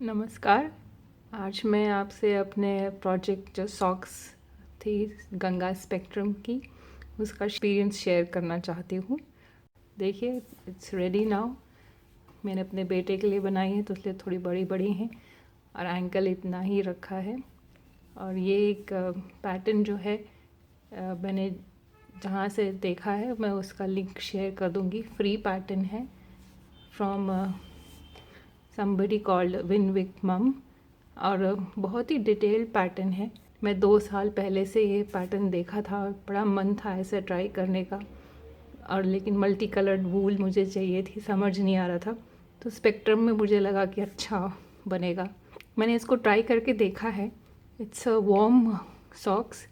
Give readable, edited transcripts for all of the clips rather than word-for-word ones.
नमस्कार। आज मैं आपसे अपने प्रोजेक्ट जो सॉक्स थी गंगा स्पेक्ट्रम की उसका एक्सपीरियंस शेयर करना चाहती हूँ। देखिए, इट्स रेडी नाउ। मैंने अपने बेटे के लिए बनाई है तो इसलिए थोड़ी बड़ी बड़ी हैं और एंकल इतना ही रखा है। और ये एक पैटर्न जो है मैंने जहाँ से देखा है मैं उसका लिंक शेयर कर दूँगी। फ्री पैटर्न है from somebody called Winwick Mum और बहुत ही डिटेल पैटर्न है। मैं 2 साल पहले से ये पैटर्न देखा था और बड़ा मन था ऐसे ट्राई करने का, और लेकिन मल्टी कलर्ड वूल मुझे चाहिए थी, समझ नहीं आ रहा था। तो स्पेक्ट्रम में मुझे लगा कि अच्छा बनेगा। मैंने इसको ट्राई करके देखा है। It's a warm socks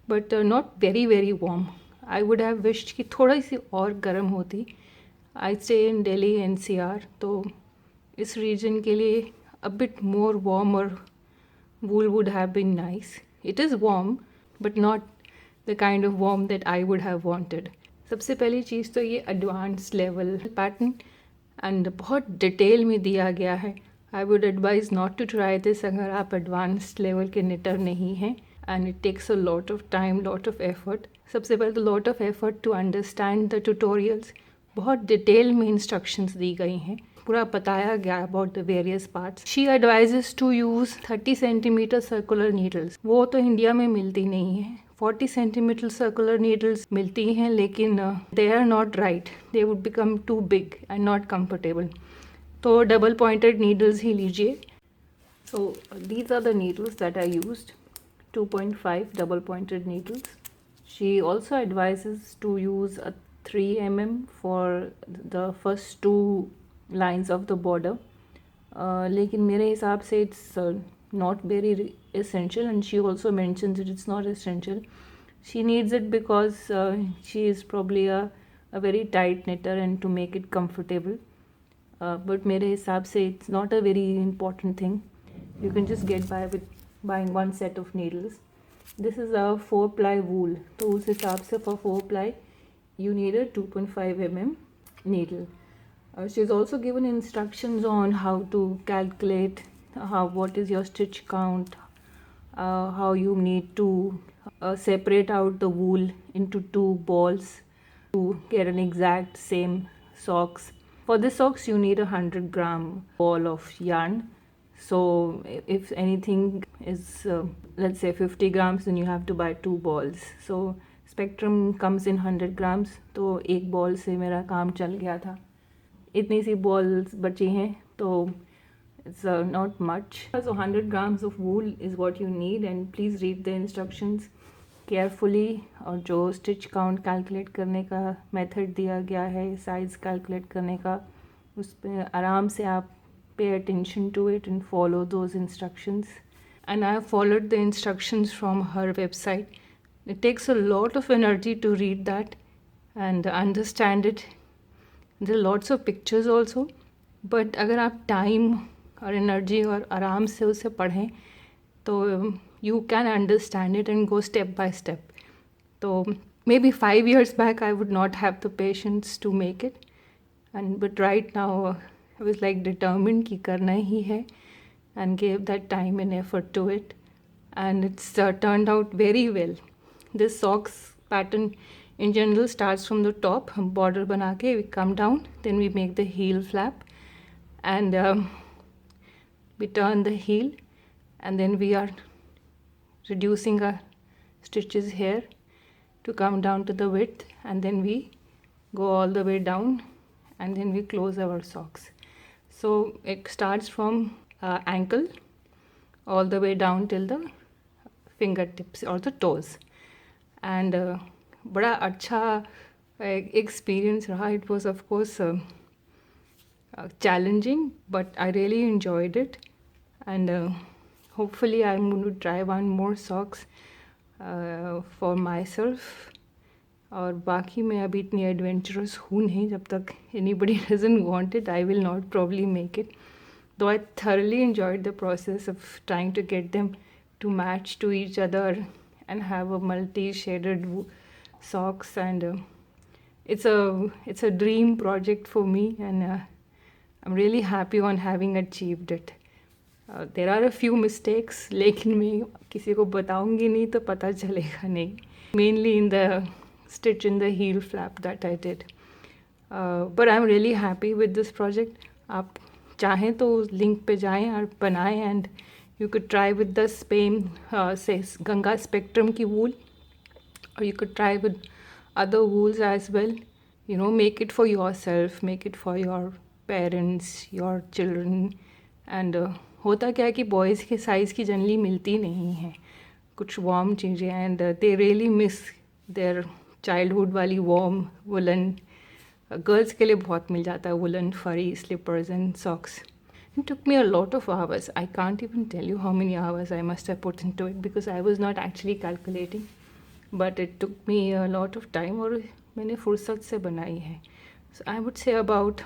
but not very very warm. I would have wished कि थोड़ी सी और गर्म होती। I stay in Delhi NCR, तो इस रीजन के लिए a bit more warmer wool would have been nice. It is warm but not the kind of warm that I would have wanted. सबसे पहली चीज़ तो ये एडवांस लेवल पैटर्न एंड बहुत डिटेल में दिया गया है। I would advise not to try this अगर आप एडवांस्ड लेवल के निटर नहीं हैं, and it takes a lot of time, lot of effort. सबसे पहले तो lot of effort to understand the tutorials. बहुत डिटेल में इंस्ट्रक्शंस दी गई हैं, पूरा बताया गया about the various parts. She advises to use 30 centimetre circular needles. वो तो इंडिया में मिलती नहीं है। 40 सेंटीमीटर सर्कुलर नीडल्स मिलती हैं लेकिन they are not right, they would become too big and not comfortable. तो डबल पॉइंटेड नीडल्स ही लीजिए। So these are the needles that I used, 2.5 double pointed needles. She also advises to use a 3 mm for the first two lines of the border. लेकिन मेरे हिसाब से it's not very essential, and she also mentions that it's not essential. She needs it because she is probably a very tight knitter and to make it comfortable. But मेरे हिसाब से it's not a very important thing. You can just get by with buying one set of needles. This is a 4-ply wool, तो उस हिसाब से for 4-ply you need a 2.5 mm needle. She's also given instructions on how to calculate what is your stitch count, how you need to separate out the wool into 2 balls to get an exact same socks. For this socks you need a 100-gram ball of yarn. So if anything is let's say 50 grams, then you have to buy 2 balls. So Spectrum comes in 100 grams, तो एक ball से मेरा काम चल गया था। इतनी सी balls बची हैं तो it's not much. So 100 grams of wool is what you need, and please read the instructions carefully. और जो स्टिच काउंट कैलकुलेट करने का मेथड दिया गया है, साइज़ कैलकुलेट करने का, उस पर आराम से आप pay attention to it and follow those instructions. And I have followed the instructions from her website. It takes a lot of energy to read that and understand it. There are lots of pictures also, but अगर आप time और energy और आराम से उसे पढ़ें तो you can understand it and go step by step. तो maybe 5 years back I would not have the patience to make it, and but right now I was like determined कि करना ही है, and gave that time and effort to it, and it's turned out very well. This socks pattern in general starts from the top, हम border बना के we come down, then we make the heel flap, and we turn the heel, and then we are reducing our stitches here to come down to the width, and then we go all the way down, and then we close our socks. So it starts from ankle all the way down till the fingertips or the toes, and बड़ा अच्छा experience रहा. It was of course challenging, but I really enjoyed it, and hopefully I'm going to try one more socks for myself. और बाकी मैं अभी इतनी adventurous हूँ नहीं, जब तक anybody doesn't want it I will not probably make it, though I thoroughly enjoyed the process of trying to get them to match to each other and have a multi-shaded socks, and it's a dream project for me, and I'm really happy on having achieved it. There are a few mistakes, लेकिन मैं किसी को बताऊंगी नहीं तो पता चलेगा नहीं. Mainly in the stitch in the heel flap that I did. But I'm really happy with this project. आप चाहें तो उस लिंक पे जाएं और बनाएं, and you could try with the same say Ganga spectrum की wool, or you could try with other wools as well. You know, make it for yourself, make it for your parents, your children. And होता क्या है कि boys के size की generally मिलती नहीं है कुछ वार्म चीज़ें, and they really miss their childhood वाली वार्म वुलन. गर्ल्स के लिए बहुत मिल जाता है woollen furry slippers and socks. It took me a lot of hours. I can't even tell you how many hours I must have put into it because I was not actually calculating. But it took me a lot of time और मैंने फुर्सत से बनाई है. So I would say about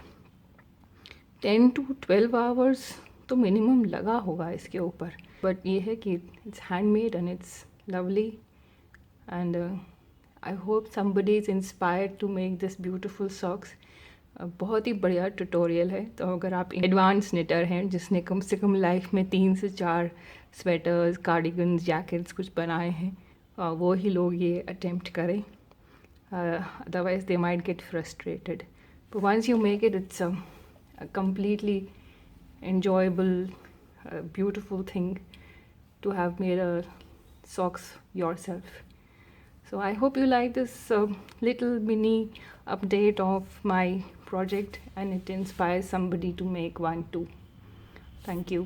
10 to 12 hours तो minimum लगा होगा इसके ऊपर. बट ये है कि it's handmade and it's lovely, and I hope somebody is inspired to make this beautiful socks. बहुत ही बढ़िया ट्यूटोरियल है. तो अगर आप एडवांस निटर हैं जिसने कम से कम लाइफ में 3 से 4 स्वेटर्स, कार्डिगन्स, जैकेट्स कुछ बनाए हैं, वो ही लोग ये अटेम्प्ट करें. Otherwise they might get frustrated. But once you make it, it's a completely enjoyable, beautiful thing to have made a socks yourself. So I hope you like this little mini update of my project and it inspires somebody to make one too. Thank you.